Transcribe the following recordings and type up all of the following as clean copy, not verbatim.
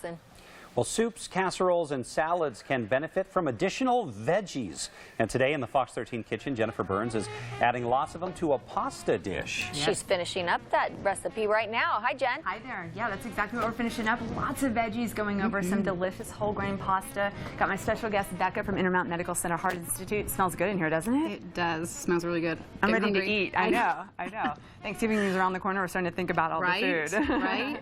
Allison. Well, soups, casseroles, and salads can benefit from additional veggies. And today in the Fox 13 kitchen, Jennifer Burns is adding lots of them to a pasta dish. Yes. She's finishing up that recipe right now. Hi, Jen. Hi there. Yeah, that's exactly what we're finishing up. Lots of veggies going over some delicious whole grain pasta. Got my special guest, Becca from Intermountain Medical Center Heart Institute. Smells good in here, doesn't it? It does. Smells really good. I'm ready to eat. I know. Thanksgiving is around the corner. We're starting to think about all the food. Right?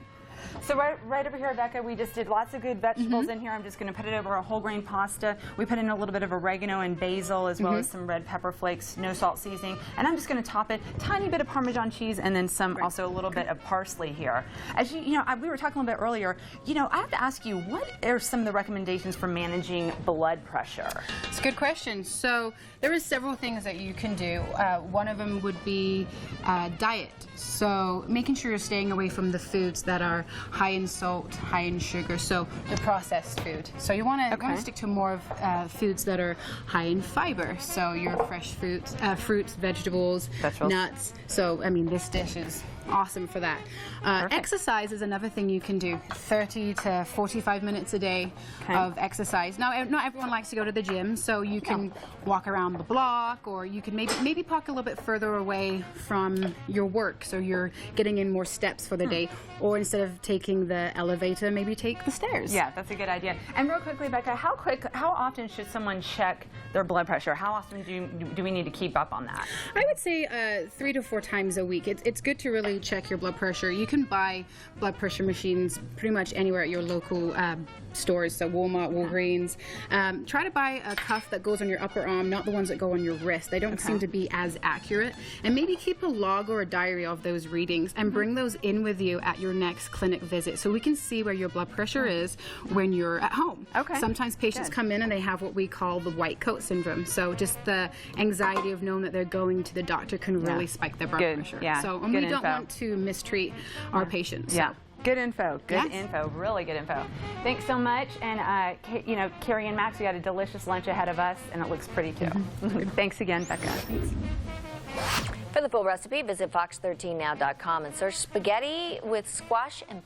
So right over here, Becca, we just did lots of good vegetables in here. I'm just going to put it over a whole grain pasta. We put in a little bit of oregano and basil, as well as some red pepper flakes, no salt seasoning. And I'm just going to top it, tiny bit of Parmesan cheese, and then also a little bit of parsley here. As we were talking a little bit earlier, I have to ask you, what are some of the recommendations for managing blood pressure? It's a good question. So there are several things that you can do. One of them would be diet. So making sure you're staying away from the foods that are high in salt, high in sugar, so the processed food. So you want to stick to more of foods that are high in fiber. So your fresh fruits, vegetables, nuts. So I mean, this dish is awesome for that. Exercise is another thing you can do. 30 to 45 minutes a day of exercise. Now, not everyone likes to go to the gym, so you can walk around the block, or you can maybe park a little bit further away from your work, so you're getting in more steps for the day. Or instead of taking the elevator, maybe take the stairs. Yeah, that's a good idea. And real quickly, Becca, how often should someone check their blood pressure? How often do we need to keep up on that? I would say 3 to 4 times a week. It's good to really check your blood pressure. You can buy blood pressure machines pretty much anywhere at your local stores, so Walmart, Walgreens. Try to buy a cuff that goes on your upper arm, not the ones that go on your wrist. They don't seem to be as accurate. And maybe keep a log or a diary of those readings and bring those in with you at your next clinic visit, so we can see where your blood pressure is when you're at home. Sometimes patients come in and they have what we call the white coat syndrome. So just the anxiety of knowing that they're going to the doctor can really spike their blood pressure. So we don't want to mistreat our patients. Yeah. Good info. Good info. Really good info. Thanks so much. And, Carrie and Max, we got a delicious lunch ahead of us, and it looks pretty too. Thanks again, Becca. For the full recipe, visit fox13now.com and search spaghetti with squash and